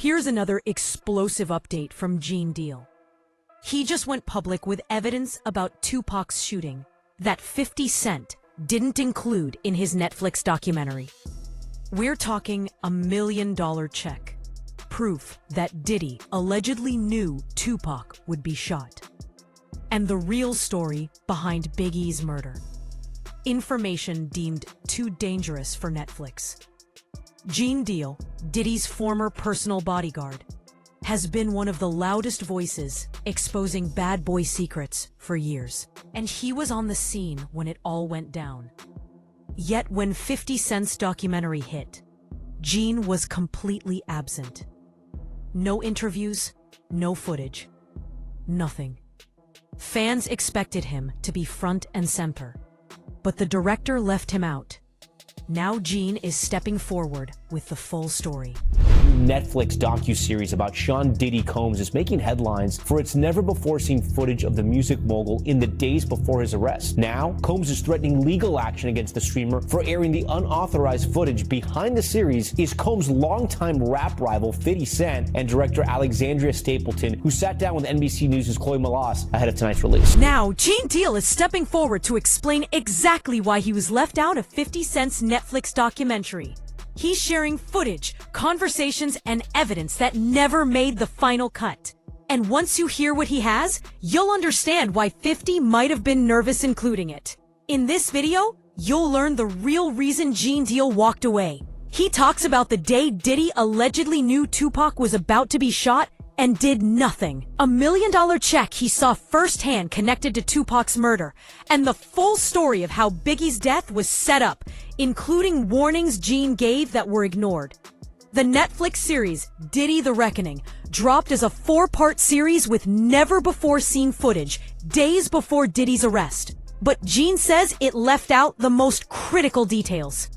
Here's another explosive update from Gene Deal. He just went public with evidence about Tupac's shooting that 50 Cent didn't include in his Netflix documentary. We're talking $1 million check. Proof that Diddy allegedly knew Tupac would be shot. And the real story behind Biggie's murder. Information deemed too dangerous for Netflix. Gene Deal, Diddy's former personal bodyguard, has been one of the loudest voices exposing bad boy secrets for years. And he was on the scene when it all went down. Yet when 50 Cent's documentary hit, Gene was completely absent. No interviews, no footage, nothing. Fans expected him to be front and center, but the director left him out. Now Gene is stepping forward with the full story. Netflix docuseries about Sean Diddy Combs is making headlines for its never-before-seen footage of the music mogul in the days before his arrest. Now, Combs is threatening legal action against the streamer for airing the unauthorized footage. Behind the series is Combs' longtime rap rival 50 Cent and director Alexandria Stapleton, who sat down with NBC News' Chloe Malas ahead of tonight's release. Now, Gene Deal is stepping forward to explain exactly why he was left out of 50 Cent's Netflix documentary. He's sharing footage, conversations, and evidence that never made the final cut. And once you hear what he has, you'll understand why 50 might have been nervous including it. In this video, you'll learn the real reason Gene Deal walked away. He talks about the day Diddy allegedly knew Tupac was about to be shot and did nothing. $1 million check he saw firsthand connected to Tupac's murder, and the full story of how Biggie's death was set up, including warnings Gene gave that were ignored. The Netflix series, Diddy the Reckoning, dropped as a 4-part series with never-before-seen footage, days before Diddy's arrest. But Gene says it left out the most critical details.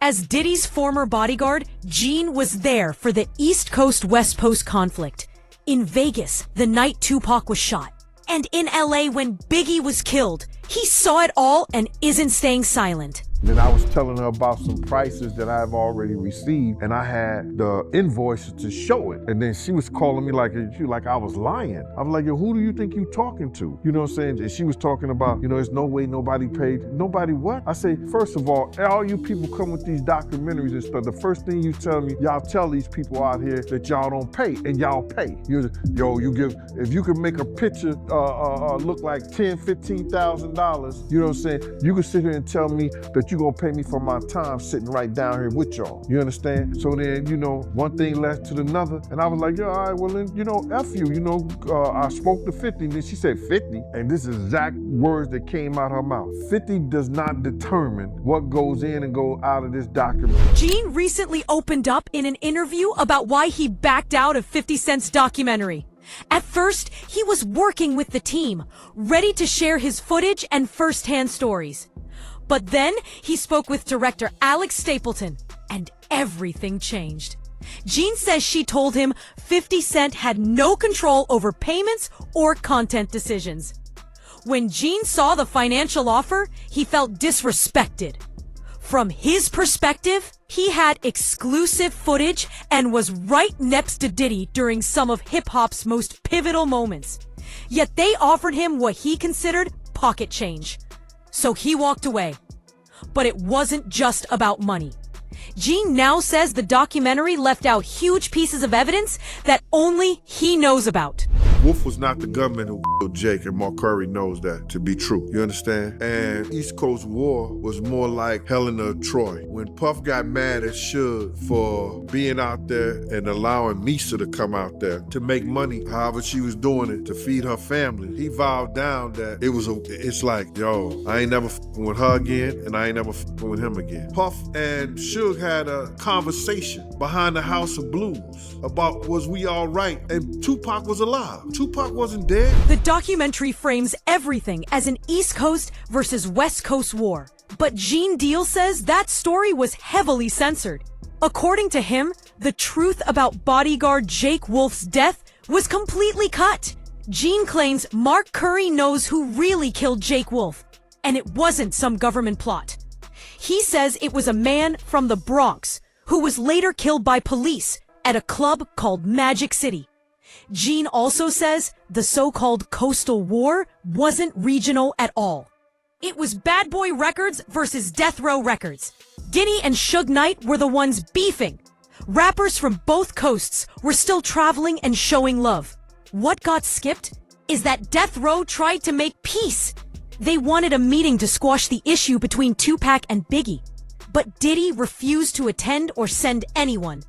As Diddy's former bodyguard, Gene was there for the East Coast-West Coast conflict, in Vegas the night Tupac was shot, and in LA when Biggie was killed. He saw it all and isn't staying silent. Then I was telling her about some prices that I've already received, and I had the invoices to show it. And then she was calling me like I was lying. I was like, yo, who do you think you talking to? You know what I'm saying? And she was talking about, there's no way nobody paid. Nobody what? I say, first of all you people come with these documentaries and stuff, the first thing you tell me, y'all tell these people out here that y'all don't pay, and y'all pay. If you can make a picture look like $10,000, $15,000, you know what I'm saying? You can sit here and tell me that you're gonna pay me for my time sitting right down here with y'all. You understand? So then, one thing led to another, and I was like, yeah, all right, well then, F you. I spoke to 50, and then she said 50, and this is exact words that came out her mouth. 50 does not determine what goes in and goes out of this document. Gene recently opened up in an interview about why he backed out of 50 Cent's documentary. At first, he was working with the team, ready to share his footage and first-hand stories. But then he spoke with director Alex Stapleton, and everything changed. Gene says she told him 50 Cent had no control over payments or content decisions. When Gene saw the financial offer, he felt disrespected. From his perspective, he had exclusive footage and was right next to Diddy during some of hip-hop's most pivotal moments. Yet they offered him what he considered pocket change. So he walked away. But it wasn't just about money. Gene now says the documentary left out huge pieces of evidence that only he knows about. Wolf was not the gunman who killed Jake, and Mark Curry knows that to be true. You understand? And East Coast War was more like Helena of Troy. When Puff got mad at Suge for being out there and allowing Misa to come out there to make money, however she was doing it, to feed her family, he vowed down that it's like, yo, I ain't never f***ing with her again, and I ain't never f***ing with him again. Puff and Suge had a conversation behind the House of Blues about was we all right, and Tupac was alive. Tupac wasn't dead. The documentary frames everything as an East Coast versus West Coast war. But Gene Deal says that story was heavily censored. According to him, the truth about bodyguard Jake Wolf's death was completely cut. Gene claims Mark Curry knows who really killed Jake Wolf, and it wasn't some government plot. He says it was a man from the Bronx who was later killed by police at a club called Magic City. Gene also says the so-called Coastal War wasn't regional at all. It was Bad Boy Records versus Death Row Records. Diddy and Suge Knight were the ones beefing. Rappers from both coasts were still traveling and showing love. What got skipped is that Death Row tried to make peace. They wanted a meeting to squash the issue between Tupac and Biggie. But Diddy refused to attend or send anyone.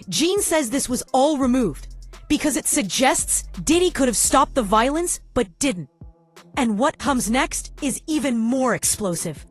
Gene says this was all removed because it suggests Diddy could have stopped the violence but didn't. And what comes next is even more explosive.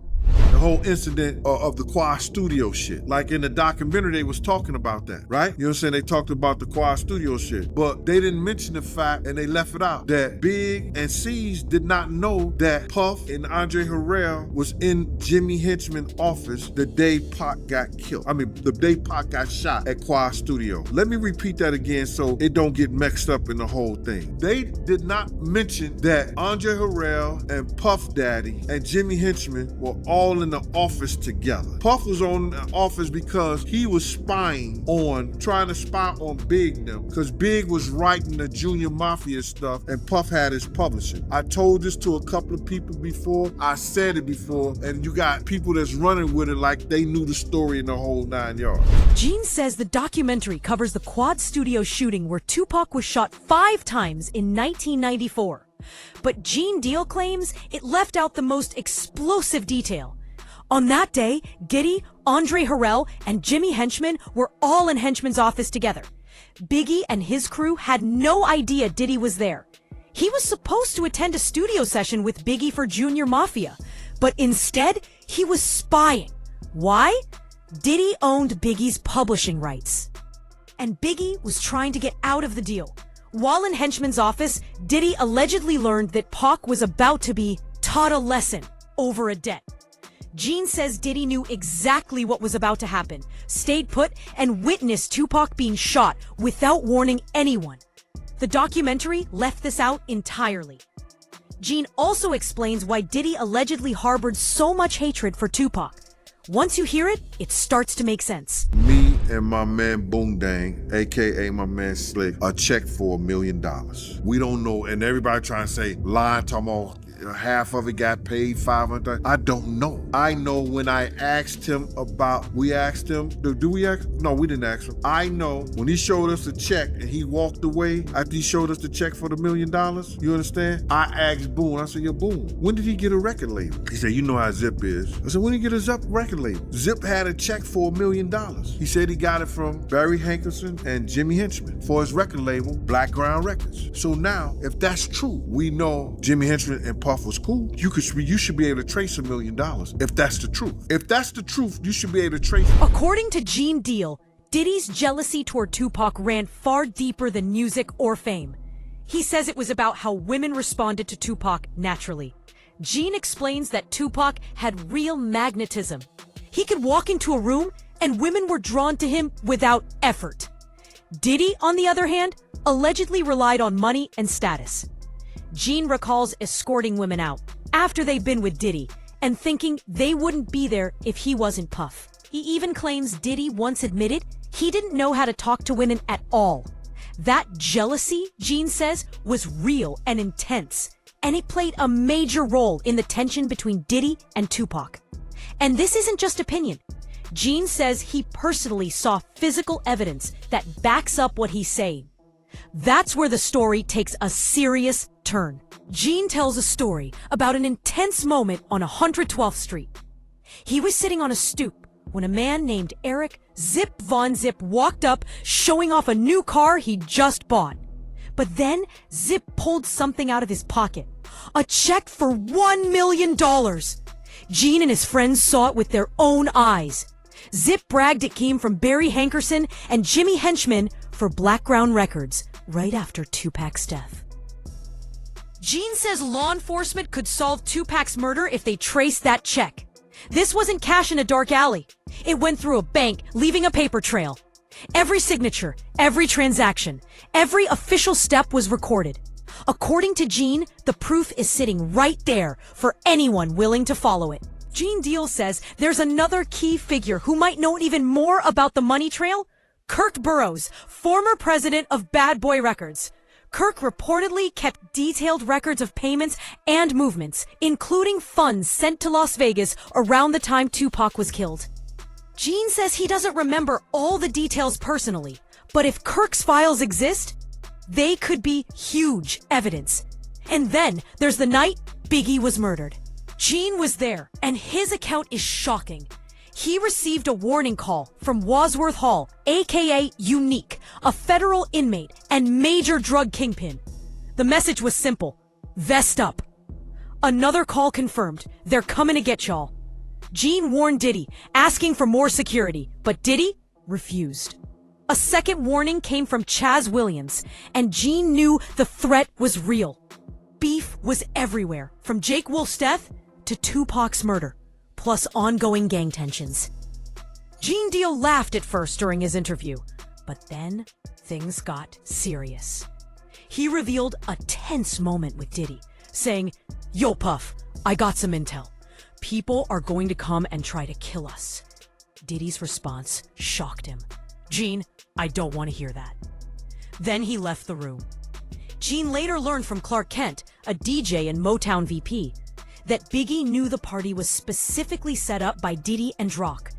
The whole incident of the Quad Studio shit. Like in the documentary, they was talking about that, right? You know what I'm saying? They talked about the Quad Studio shit. But they didn't mention the fact, and they left it out, that Big and C's did not know that Puff and Andre Harrell was in Jimmy Henchman's office the day Pac got killed. I mean, the day Pac got shot at Quad Studio. Let me repeat that again so it don't get mixed up in the whole thing. They did not mention that Andre Harrell and Puff Daddy and Jimmy Henchman were all in the office together. Puff was on the office because he was trying to spy on Big them, because Big was writing the Junior Mafia stuff and Puff had his publishing. I told this to a couple of people before, I said it before, and you got people that's running with it like they knew the story in the whole 9 yards. Gene says the documentary covers the Quad Studio shooting where Tupac was shot 5 times in 1994. But Gene Deal claims it left out the most explosive detail. On that day, Diddy, Andre Harrell, and Jimmy Henchman were all in Henchman's office together. Biggie and his crew had no idea Diddy was there. He was supposed to attend a studio session with Biggie for Junior Mafia, but instead, he was spying. Why? Diddy owned Biggie's publishing rights. And Biggie was trying to get out of the deal. While in Henchman's office, Diddy allegedly learned that Pac was about to be taught a lesson over a debt. Gene says Diddy knew exactly what was about to happen, stayed put, and witnessed Tupac being shot without warning anyone. The documentary left this out entirely. Gene also explains why Diddy allegedly harbored so much hatred for Tupac. Once you hear it, it starts to make sense. Me and my man Boom Dang, aka my man Slick, a check for $1 million. We don't know, and everybody trying to say, lying, talking about half of it got paid, 500. I don't know. I know when I asked him about, we asked him, do we ask? No, we didn't ask him. I know when he showed us the check and he walked away after he showed us the check for the $1 million, you understand? I asked Boone, I said, yo, Boone, when did he get a record label? He said, you know how Zip is. I said, when did he get a Zip record label? Zip had a check for $1 million. He said he got it from Barry Hankerson and Jimmy Henchman for his record label, Black Ground Records. So now, if that's true, we know Jimmy Henchman and Puff was cool. You should be able to trace $1 million if that's the truth. If that's the truth, you should be able to trace it. According to Gene Deal, Diddy's jealousy toward Tupac ran far deeper than music or fame. He says it was about how women responded to Tupac naturally. Gene explains that Tupac had real magnetism. He could walk into a room and women were drawn to him without effort. Diddy, on the other hand, allegedly relied on money and status. Gene recalls escorting women out after they'd been with Diddy and thinking they wouldn't be there if he wasn't Puff. He even claims Diddy once admitted he didn't know how to talk to women at all. That jealousy, Gene says, was real and intense, and it played a major role in the tension between Diddy and Tupac. And this isn't just opinion. Gene says he personally saw physical evidence that backs up what he's saying. That's where the story takes a serious turn. Gene tells a story about an intense moment on 112th Street. He was sitting on a stoop when a man named Eric Zip Von Zip walked up, showing off a new car he'd just bought. But then Zip pulled something out of his pocket, a check for $1 million. Gene and his friends saw it with their own eyes. Zip bragged it came from Barry Hankerson and Jimmy Henchman for Black Ground Records right after Tupac's death. Gene says law enforcement could solve Tupac's murder if they traced that check. This wasn't cash in a dark alley. It went through a bank, leaving a paper trail. Every signature, every transaction, every official step was recorded. According to Gene, the proof is sitting right there for anyone willing to follow it. Gene Deal says there's another key figure who might know even more about the money trail, Kirk Burroughs, former president of Bad Boy Records. Kirk reportedly kept detailed records of payments and movements, including funds sent to Las Vegas around the time Tupac was killed. Gene says he doesn't remember all the details personally, but if Kirk's files exist, they could be huge evidence. And then there's the night Biggie was murdered. Gene was there, and his account is shocking. He received a warning call from Wadsworth Hall, aka Unique, a federal inmate and major drug kingpin. The message was simple: vest up. Another call confirmed, they're coming to get y'all. Gene warned Diddy, asking for more security, but Diddy refused. A second warning came from Chaz Williams, and Gene knew the threat was real. Beef was everywhere, from Jake Wolf's death to Tupac's murder, plus ongoing gang tensions. Gene Deal laughed at first during his interview, but then things got serious. He revealed a tense moment with Diddy, saying, "Yo, Puff, I got some intel. People are going to come and try to kill us." Diddy's response shocked him. "Gene, I don't want to hear that." Then he left the room. Gene later learned from Clark Kent, a DJ and Motown VP, that Biggie knew the party was specifically set up by Diddy and Rock.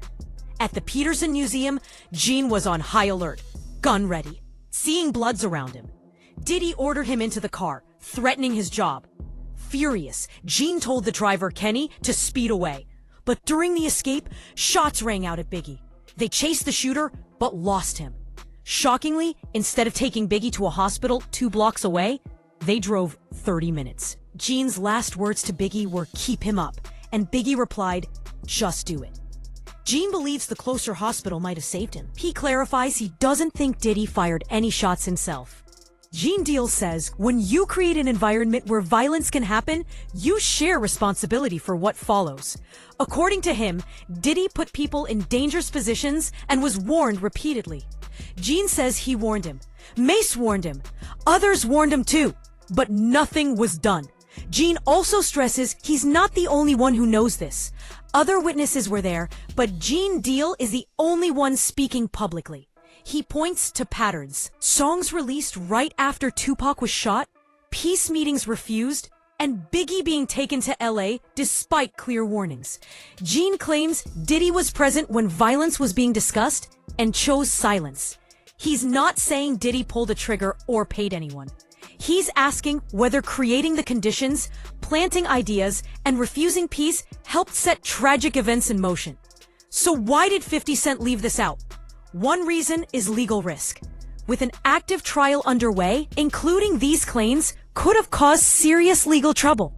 At the Peterson Museum, Gene was on high alert, gun ready, seeing bloods around him. Diddy ordered him into the car, threatening his job. Furious, Gene told the driver, Kenny, to speed away. But during the escape, shots rang out at Biggie. They chased the shooter, but lost him. Shockingly, instead of taking Biggie to a hospital 2 blocks away, they drove 30 minutes. Gene's last words to Biggie were, "Keep him up," and Biggie replied, "Just do it." Gene believes the closer hospital might have saved him. He clarifies he doesn't think Diddy fired any shots himself. Gene Deal says, when you create an environment where violence can happen, you share responsibility for what follows. According to him, Diddy put people in dangerous positions and was warned repeatedly. Gene says he warned him. Mace warned him. Others warned him too, but nothing was done. Gene also stresses he's not the only one who knows this. Other witnesses were there, but Gene Deal is the only one speaking publicly. He points to patterns. Songs released right after Tupac was shot, peace meetings refused, and Biggie being taken to LA despite clear warnings. Gene claims Diddy was present when violence was being discussed and chose silence. He's not saying Diddy pulled a trigger or paid anyone. He's asking whether creating the conditions, planting ideas, and refusing peace helped set tragic events in motion. So why did 50 Cent leave this out? One reason is legal risk. With an active trial underway, including these claims could have caused serious legal trouble.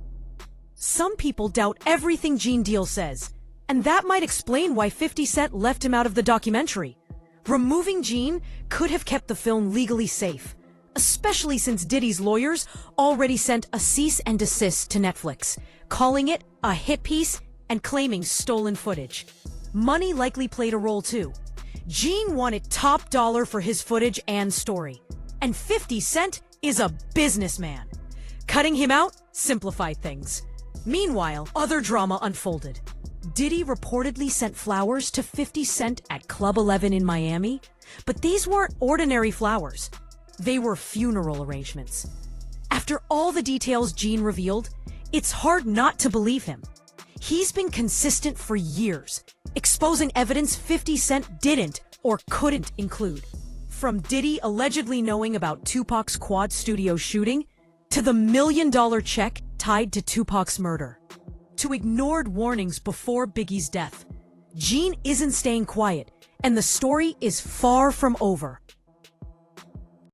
Some people doubt everything Gene Deal says, and that might explain why 50 Cent left him out of the documentary. Removing Gene could have kept the film legally safe, especially since Diddy's lawyers already sent a cease and desist to Netflix, calling it a hit piece and claiming stolen footage. Money likely played a role too. Gene wanted top dollar for his footage and story, and 50 Cent is a businessman. Cutting him out simplified things. Meanwhile, other drama unfolded. Diddy reportedly sent flowers to 50 Cent at Club 11 in Miami, but these weren't ordinary flowers. They were funeral arrangements. After all the details Gene revealed, it's hard not to believe him. He's been consistent for years, exposing evidence 50 Cent didn't or couldn't include. From Diddy allegedly knowing about Tupac's Quad Studio shooting, to the $1 million check tied to Tupac's murder, to ignored warnings before Biggie's death. Gene isn't staying quiet, and the story is far from over.